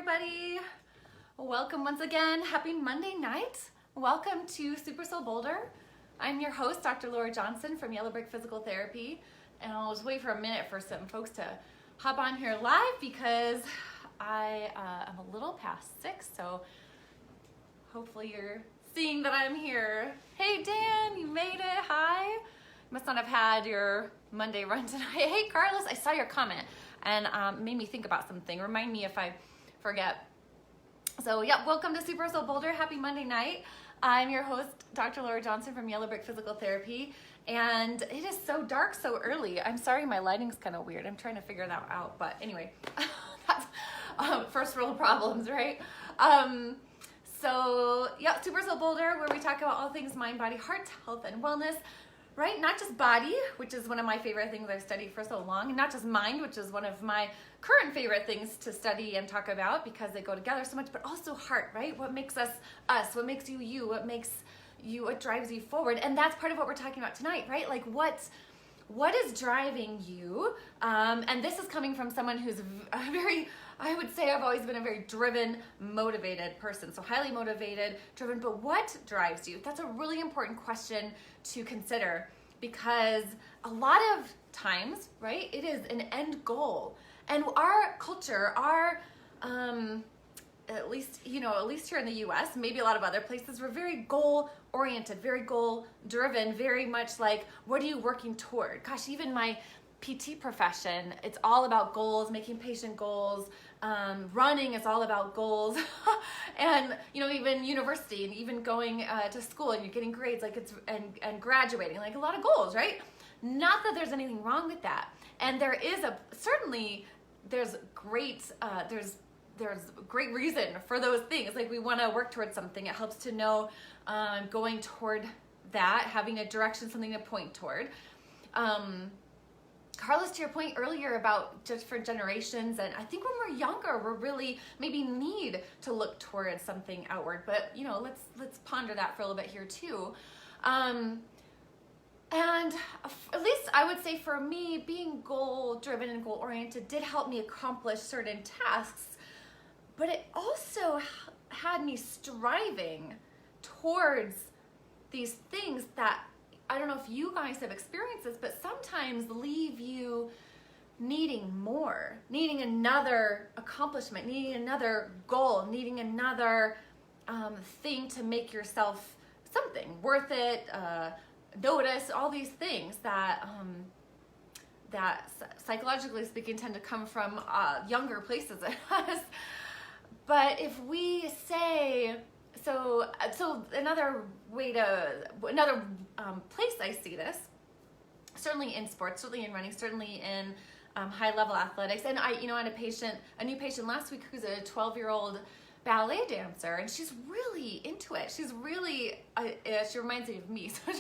everybody. Welcome once again. Happy Monday night. Welcome to SuperSoul Boulder. I'm your host, Dr. Lara Johnson from Yellow Brick Physical Therapy. And I'll just wait for a minute for some folks to hop on here live because I am a little past 6, so hopefully you're seeing that I'm here. Hey Dan, you made it. Hi. Must not have had your Monday run tonight. Hey Carlos, I saw your comment and made me think about something. Remind me if I forget. So yeah, welcome to SuperSoul Boulder. Happy Monday night. I'm your host, Dr. Lara Johnson from Yellow Brick Physical Therapy. And it is so dark so early. I'm sorry, my lighting's kind of weird. I'm trying to figure that out. But anyway, that's first world problems, right? So yeah, SuperSoul Boulder, where we talk about all things mind, body, heart, health, and wellness. Right? Not just body, which is one of my favorite things I've studied for so long, and not just mind, which is one of my current favorite things to study and talk about because they go together so much, but also heart, right? What makes us us? What makes you you? What drives you forward? And that's part of what we're talking about tonight, right? Like what is driving you? And this is coming from someone who's I would say I've always been a very driven, motivated person. So highly motivated, driven, but what drives you? That's a really important question to consider because a lot of times, right, it is an end goal. And our culture, at least here in the US, maybe a lot of other places, we're very goal oriented, very goal driven, very much like, what are you working toward? Gosh, even my PT profession, it's all about goals, making patient goals. Running is all about goals. And even university and even going to school and you're getting grades, like and graduating, like a lot of goals, right? Not that there's anything wrong with that. And there is there's great reason for those things. Like we want to work towards something. It helps to know going toward that, having a direction, something to point toward. Carlos, to your point earlier about just for generations, and I think when we're younger, we're really maybe need to look towards something outward. But let's ponder that for a little bit here too. And at least I would say for me, being goal driven and goal oriented did help me accomplish certain tasks, but it also had me striving towards these things that I don't know if you guys have experienced this, but sometimes leave you needing more, needing another accomplishment, needing another goal, needing another thing to make yourself something worth it, notice, all these things that psychologically speaking tend to come from younger places than us. But if we say, so another place I see this, certainly in sports, certainly in running, certainly in high level athletics. And I had a new patient last week who's a 12-year-old ballet dancer, and she's really into it. She's really, she reminds me of me. So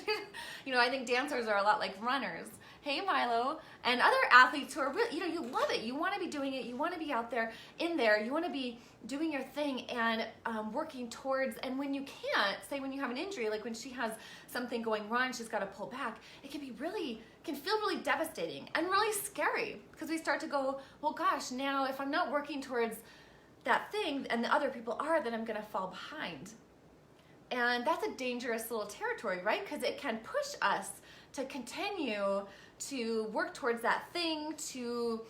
I think dancers are a lot like runners. Hey Milo, and other athletes who are really, you love it. You want to be doing it. You want to be out there, in there. You want to be doing your thing and working towards, and when you can't, say when you have an injury, like when she has something going wrong, she's got to pull back, it can feel really devastating and really scary because we start to go, well gosh, now if I'm not working towards that thing and the other people are, then I'm going to fall behind. And that's a dangerous little territory, right? Because it can push us to continue to work towards that thing, to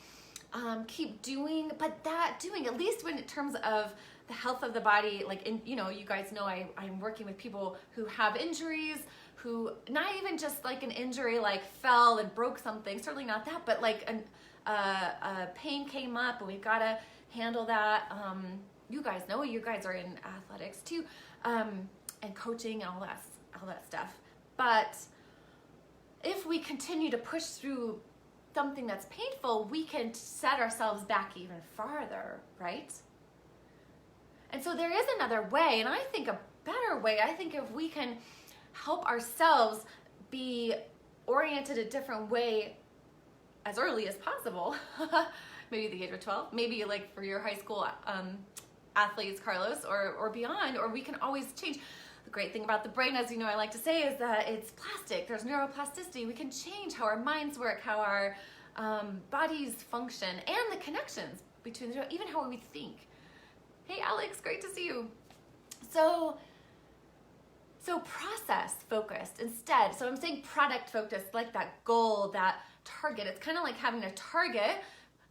keep doing, but that doing, at least when in terms of the health of the body, like you guys know I'm working with people who have injuries, who not even just like an injury like fell and broke something, certainly not that, but like a pain came up and we've got to handle that. You guys know, you guys are in athletics too, and coaching and all that stuff. But if we continue to push through something that's painful, we can set ourselves back even farther, right? And so there is another way, and I think a better way. I think if we can help ourselves be oriented a different way as early as possible, maybe the age of 12, maybe like for your high school athletes, Carlos, or beyond, or we can always change. The great thing about the brain, as you know, I like to say, is that it's plastic. There's neuroplasticity. We can change how our minds work, how our bodies function, and the connections between, even how we think. Hey, Alex, great to see you. So process focused instead. So I'm saying product focused, like that goal, that target. It's kind of like having a target.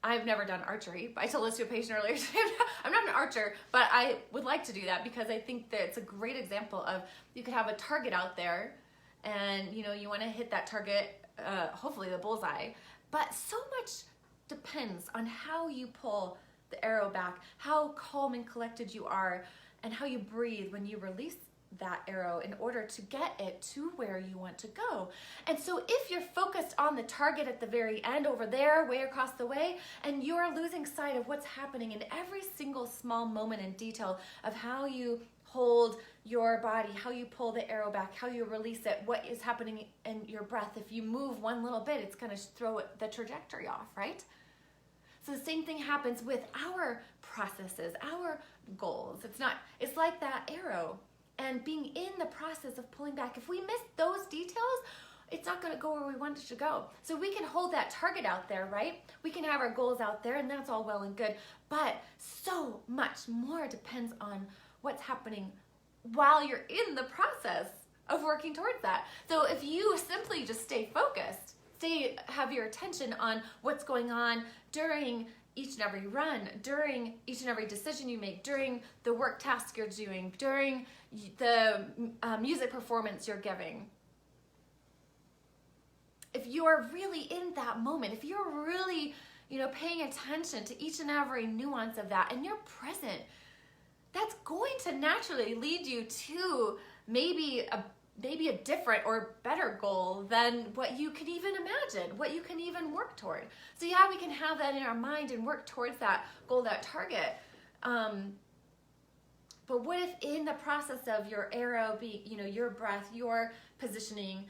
I've never done archery, but I told this to a patient earlier today. I'm not an archer, but I would like to do that because I think that it's a great example of you could have a target out there and you want to hit that target, hopefully the bullseye. But so much depends on how you pull the arrow back, how calm and collected you are, and how you breathe when you release that arrow in order to get it to where you want to go. And so if you're focused on the target at the very end over there, way across the way, and you're losing sight of what's happening in every single small moment and detail of how you hold your body, how you pull the arrow back, how you release it, what is happening in your breath. If you move one little bit, it's going to throw the trajectory off, right? So the same thing happens with our processes, our goals. It's like that arrow. And being in the process of pulling back, if we miss those details, it's not going to go where we want it to go. So we can hold that target out there, right? We can have our goals out there, and that's all well and good. But so much more depends on what's happening while you're in the process of working towards that. So if you simply just stay focused, have your attention on what's going on during each and every run, during each and every decision you make, during the work task you're doing, during the music performance you're giving. If you're really in that moment, if you're really, paying attention to each and every nuance of that, and you're present, that's going to naturally lead you to maybe a different or better goal than what you could even imagine, what you can even work toward. So yeah, we can have that in our mind and work towards that goal, that target. But what if in the process of your arrow being, your breath, your positioning,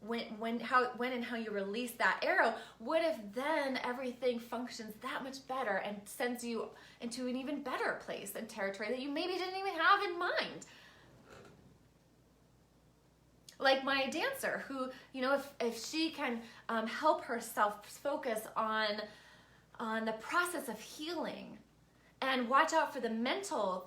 when and how you release that arrow, what if then everything functions that much better and sends you into an even better place and territory that you maybe didn't even have in mind? Like my dancer who, if she can help herself focus on the process of healing and watch out for the mental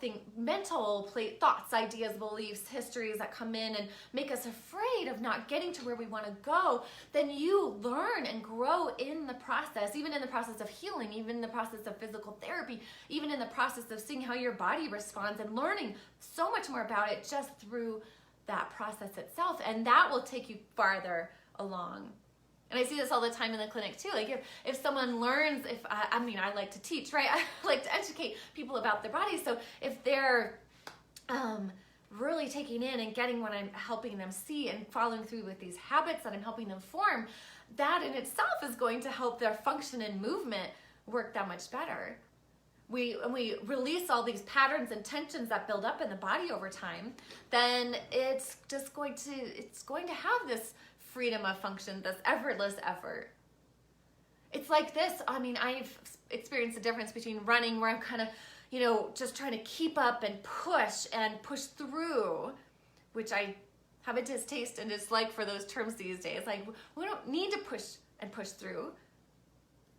thoughts, ideas, beliefs, histories that come in and make us afraid of not getting to where we want to go, then you learn and grow in the process, even in the process of healing, even in the process of physical therapy, even in the process of seeing how your body responds and learning so much more about it just through that process itself, and that will take you farther along. And I see this all the time in the clinic too. Like if someone learns, I like to teach, right? I like to educate people about their bodies. So if they're really taking in and getting what I'm helping them see and following through with these habits that I'm helping them form, that in itself is going to help their function and movement work that much better. We release all these patterns and tensions that build up in the body over time, then it's going to have this freedom of function, this effortless effort. It's like this. I've experienced the difference between running where I'm kind of, just trying to keep up and push through, which I have a distaste and dislike for those terms these days. Like, we don't need to push through.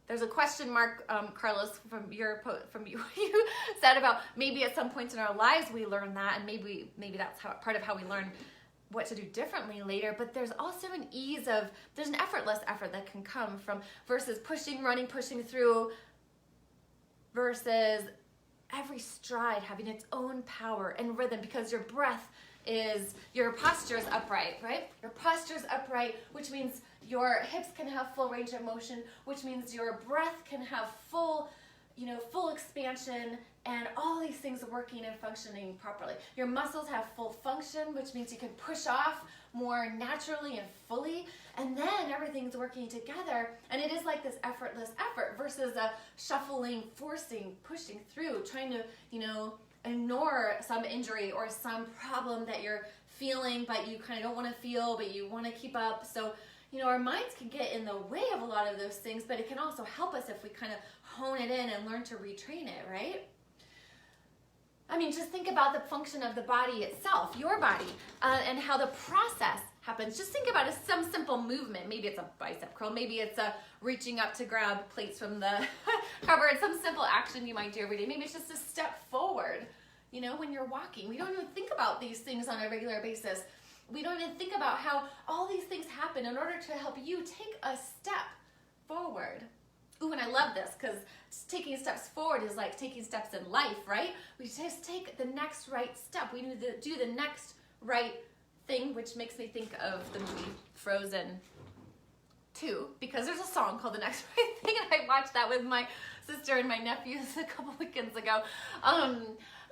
There's a question mark, Carlos, from you said about maybe at some points in our lives we learn that, and maybe that's part of how we learn what to do differently later. But there's also there's an effortless effort that can come from versus pushing through, versus every stride having its own power and rhythm, because your posture is upright, right? Your posture is upright, which means your hips can have full range of motion, which means your breath can have full expansion, and all these things are working and functioning properly. Your muscles have full function, which means you can push off more naturally and fully, and then everything's working together, and it is like this effortless effort versus a shuffling, forcing, pushing through, trying to, ignore some injury or some problem that you're feeling, but you kind of don't want to feel, but you want to keep up. So, our minds can get in the way of a lot of those things, but it can also help us if we kind of hone it in and learn to retrain it, right? Just think about the function of the body itself, your body, and how the process happens. Just think about some simple movement. Maybe it's a bicep curl, maybe it's a reaching up to grab plates from the cupboard, some simple simple action you might do every day. Maybe it's just a step forward, you know, when you're walking. We don't even think about these things on a regular basis. We don't even think about how all these things happen in order to help you take a step forward. Ooh, and I love this because taking steps forward is like taking steps in life, right? We just take the next right step. We need to do the next right thing, which makes me think of the movie Frozen 2, because there's a song called The Next Right Thing, and I watched that with my sister and my nephews a couple weekends ago.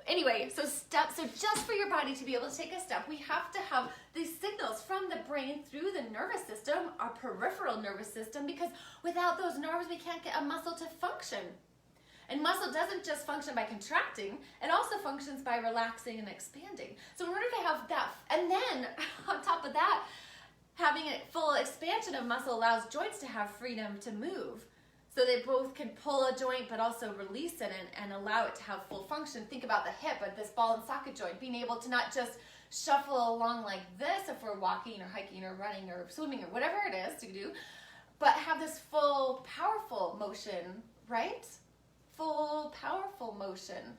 Anyway, so just for your body to be able to take a step, we have to have these signals from the brain through the nervous system, our peripheral nervous system, because without those nerves, we can't get a muscle to function. And muscle doesn't just function by contracting, it also functions by relaxing and expanding. So in order to have that, and then on top of that, having a full expansion of muscle allows joints to have freedom to move. So they both can pull a joint but also release it and allow it to have full function. Think about the hip at this ball and socket joint, being able to not just shuffle along like this if we're walking or hiking or running or swimming or whatever it is to do, but have this full powerful motion, right? Full powerful motion.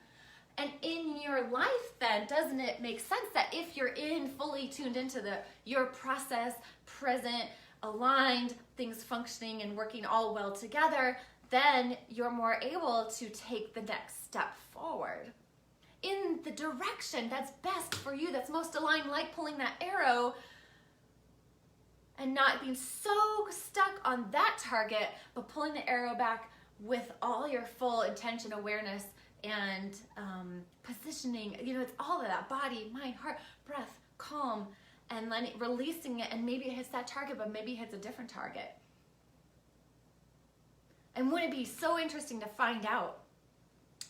And in your life then, doesn't it make sense that if you're fully tuned into your process, present, aligned, things functioning and working all well together, then you're more able to take the next step forward in the direction that's best for you, that's most aligned, like pulling that arrow and not being so stuck on that target, but pulling the arrow back with all your full intention, awareness, and positioning. You know, it's all of that: body, mind, heart, breath, calm, and then releasing it, and maybe it hits that target, but maybe it hits a different target. And wouldn't it be so interesting to find out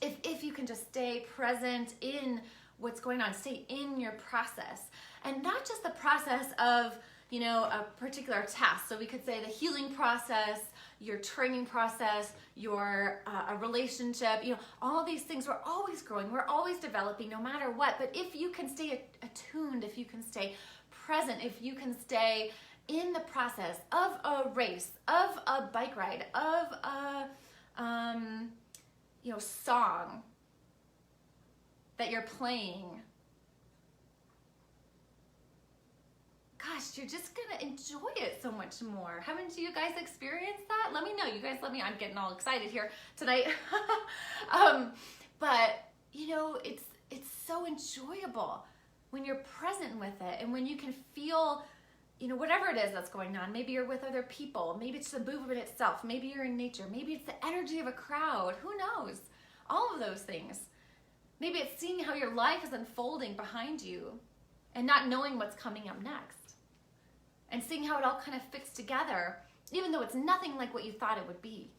if you can just stay present in what's going on, stay in your process, and not just the process of, you know, a particular task. So we could say the healing process, your training process, your a relationship, you know, all these things. We're always growing, we're always developing, no matter what. But if you can stay attuned, if you can stay present, if you can stay in the process of a race, of a bike ride, of a you know, song that you're playing, gosh, you're just gonna enjoy it so much more. Haven't you guys experienced that? Let me know. You guys let me. I'm getting all excited here tonight. But you know, it's so enjoyable when you're present with it, and when you can feel, you know, whatever it is that's going on. Maybe you're with other people. Maybe it's the movement itself. Maybe you're in nature. Maybe it's the energy of a crowd. Who knows? All of those things. Maybe it's seeing how your life is unfolding behind you and not knowing what's coming up next. And seeing how it all kind of fits together, even though it's nothing like what you thought it would be.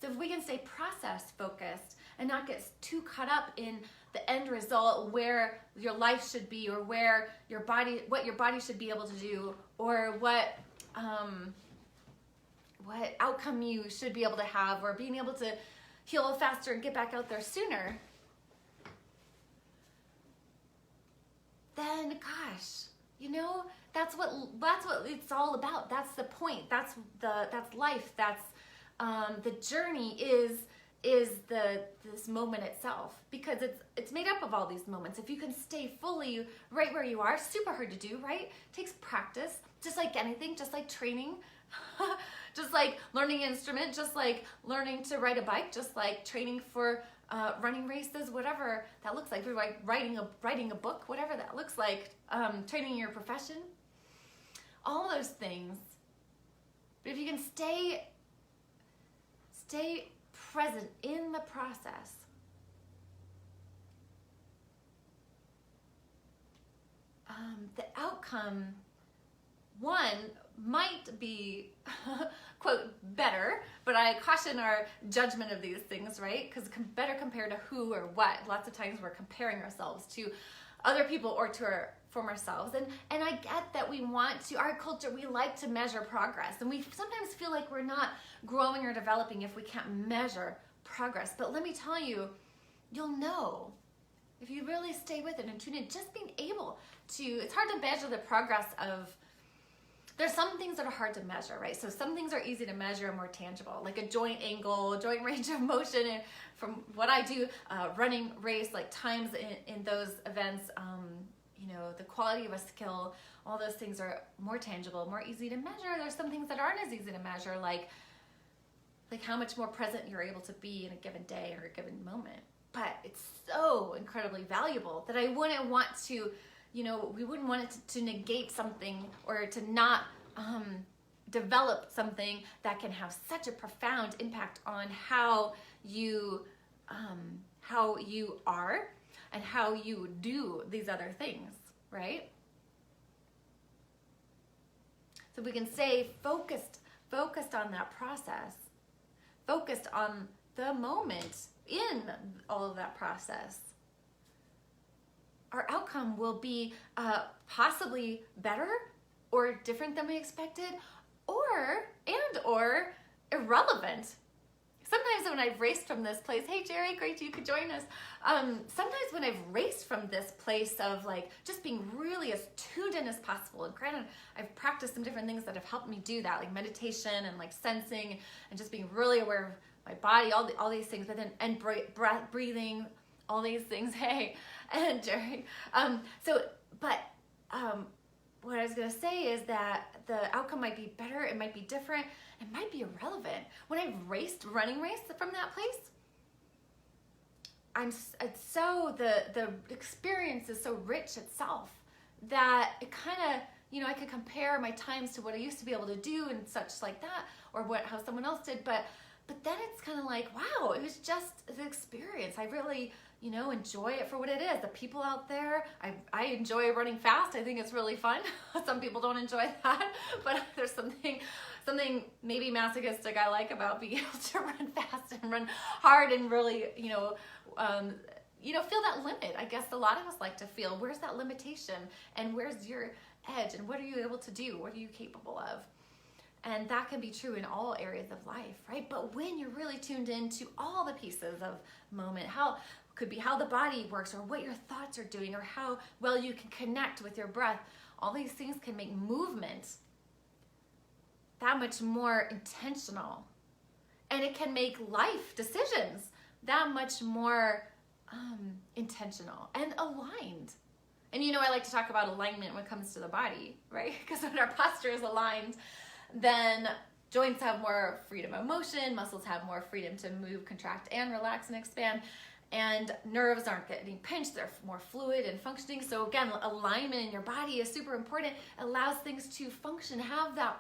So if we can stay process focused and not get too caught up in the end result, where your life should be, or where your body, what your body should be able to do, or what outcome you should be able to have, or being able to heal faster and get back out there sooner, then gosh, you know, that's what it's all about. That's the point. That's life. That's the journey is this moment itself, because it's made up of all these moments. If you can stay fully right where you are, super hard to do, right? It takes practice, just like anything, just like training, just like learning an instrument, just like learning to ride a bike, just like training for running races, whatever that looks like, like writing a book, whatever that looks like, training in your profession, all those things. But if you can stay present in the process, the outcome, one, might be quote better, but I caution our judgment of these things, right? Because better compared to who or what. Lots of times we're comparing ourselves to other people or to our former selves, and I get that we want to, our culture, we like to measure progress, and we sometimes feel like we're not growing or developing if we can't measure progress. But let me tell you, you'll know if you really stay with it and tune in. Just being able to, it's hard to measure the progress of there's some things that are hard to measure, right? So some things are easy to measure and more tangible, like a joint angle, joint range of motion. And from what I do, running race, like times in those events, the quality of a skill, all those things are more tangible, more easy to measure. There's some things that aren't as easy to measure, like how much more present you're able to be in a given day or a given moment. But it's so incredibly valuable that I wouldn't want to, we wouldn't want it to negate something or to not develop something that can have such a profound impact on how you are and how you do these other things, right? So we can stay focused on that process, focused on the moment in all of that process. Our outcome will be possibly better or different than we expected, or irrelevant. Sometimes when I've raced from this place, hey Jerry, great you could join us. Sometimes when I've raced from this place of like just being really as tuned in as possible, and granted, I've practiced some different things that have helped me do that, like meditation and like sensing and just being really aware of my body, all these things, but then breath, breathing, all these things. Hey, and Jerry. What I was gonna say is that the outcome might be better, it might be different, it might be irrelevant. When I've running race from that place, the experience is so rich itself that it kind of, I could compare my times to what I used to be able to do and such like that, or how someone else did, but then it's kind of like, wow, it was just the experience. I really, enjoy it for what it is. The people out there, I enjoy running fast. I think it's really fun. Some people don't enjoy that, but there's something maybe masochistic I like about being able to run fast and run hard and really, feel that limit. I guess a lot of us like to feel, where's that limitation and where's your edge and what are you able to do? What are you capable of? And that can be true in all areas of life, right? But when you're really tuned into all the pieces of moment, could be how the body works or what your thoughts are doing or how well you can connect with your breath, all these things can make movement that much more intentional. And it can make life decisions that much more intentional and aligned. And I like to talk about alignment when it comes to the body, right? Because when our posture is aligned, then joints have more freedom of motion, muscles have more freedom to move, contract, and relax and expand, and nerves aren't getting pinched, they're more fluid and functioning. So again, alignment in your body is super important. It allows things to function, have the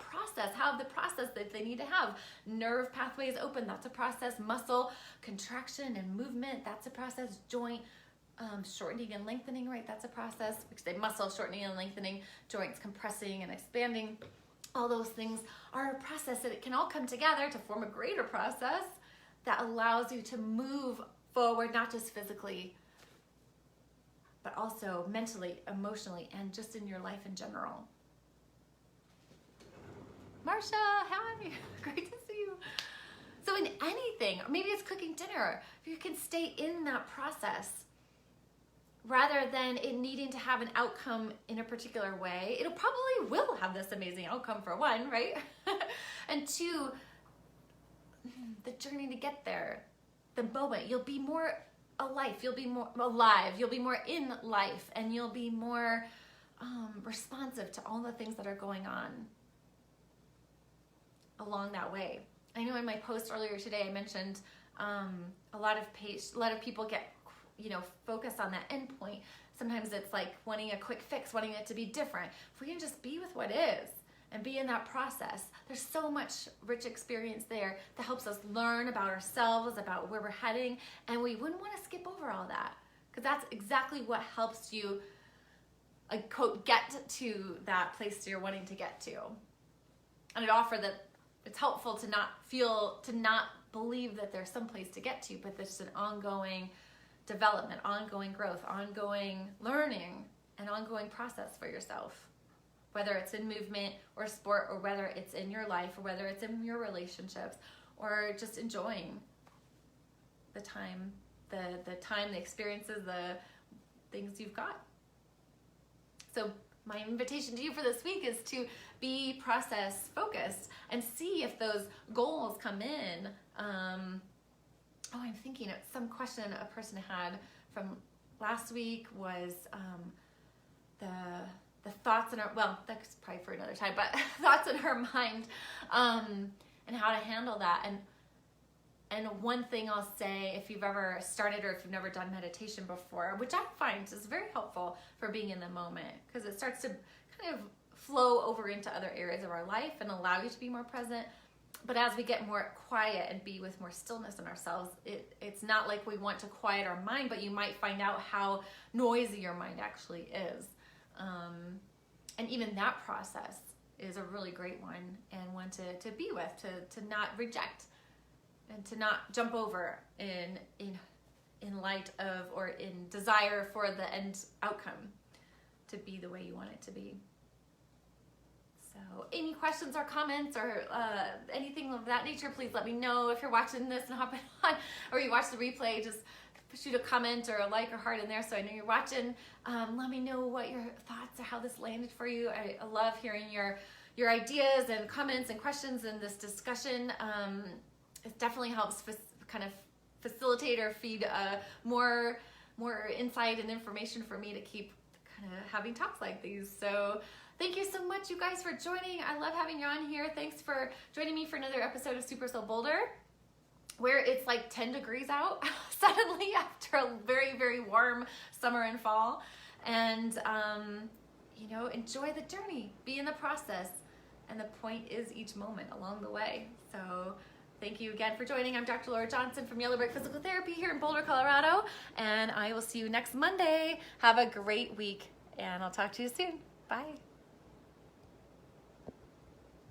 process that they need to have. Nerve pathways open, that's a process. Muscle contraction and movement, that's a process. Joint shortening and lengthening, right, that's a process. We could say muscle shortening and lengthening, joints compressing and expanding. All those things are a process that it can all come together to form a greater process that allows you to move forward, not just physically, but also mentally, emotionally, and just in your life in general. Marsha, hi, great to see you. So in anything, or maybe it's cooking dinner, if you can stay in that process, rather than it needing to have an outcome in a particular way, it'll probably will have this amazing outcome for one, right? And two, the journey to get there, the moment, you'll be more alive, you'll be more alive, you'll be more in life, and you'll be more responsive to all the things that are going on along that way. I know in my post earlier today, I mentioned a lot of people get focus on that end point. Sometimes it's like wanting a quick fix, wanting it to be different. If we can just be with what is and be in that process, there's so much rich experience there that helps us learn about ourselves, about where we're heading, and we wouldn't want to skip over all that, because that's exactly what helps you, quote, get to that place you're wanting to get to. And I'd offer that it's helpful to not believe that there's some place to get to, but there's an ongoing development, ongoing growth, ongoing learning, and ongoing process for yourself. Whether it's in movement or sport, or whether it's in your life, or whether it's in your relationships, or just enjoying the time, the experiences, the things you've got. So my invitation to you for this week is to be process focused and see if those goals come in. I'm thinking of some question a person had from last week was the thoughts in her, well, that's probably for another time, but thoughts in her mind, and how to handle that. And one thing I'll say, if you've ever started or if you've never done meditation before, which I find is very helpful for being in the moment, because it starts to kind of flow over into other areas of our life and allow you to be more present. But as we get more quiet and be with more stillness in ourselves, it's not like we want to quiet our mind, but you might find out how noisy your mind actually is. And even that process is a really great one, and one to be with, to not reject, and to not jump over in light of or in desire for the end outcome to be the way you want it to be. So any questions or comments or anything of that nature, please let me know. If you're watching this and hopping on, or you watch the replay, just shoot a comment or a like or heart in there so I know you're watching. Let me know what your thoughts or how this landed for you. I love hearing your ideas and comments and questions in this discussion. It definitely helps kind of facilitate or feed more insight and information for me to keep kind of having talks like these. So thank you so much, you guys, for joining. I love having you on here. Thanks for joining me for another episode of SuperSoul Boulder, where it's like 10 degrees out suddenly after a very, very warm summer and fall. And, enjoy the journey, be in the process. And the point is each moment along the way. So thank you again for joining. I'm Dr. Lara Johnson from Yellow Brick Physical Therapy here in Boulder, Colorado. And I will see you next Monday. Have a great week, and I'll talk to you soon. Bye.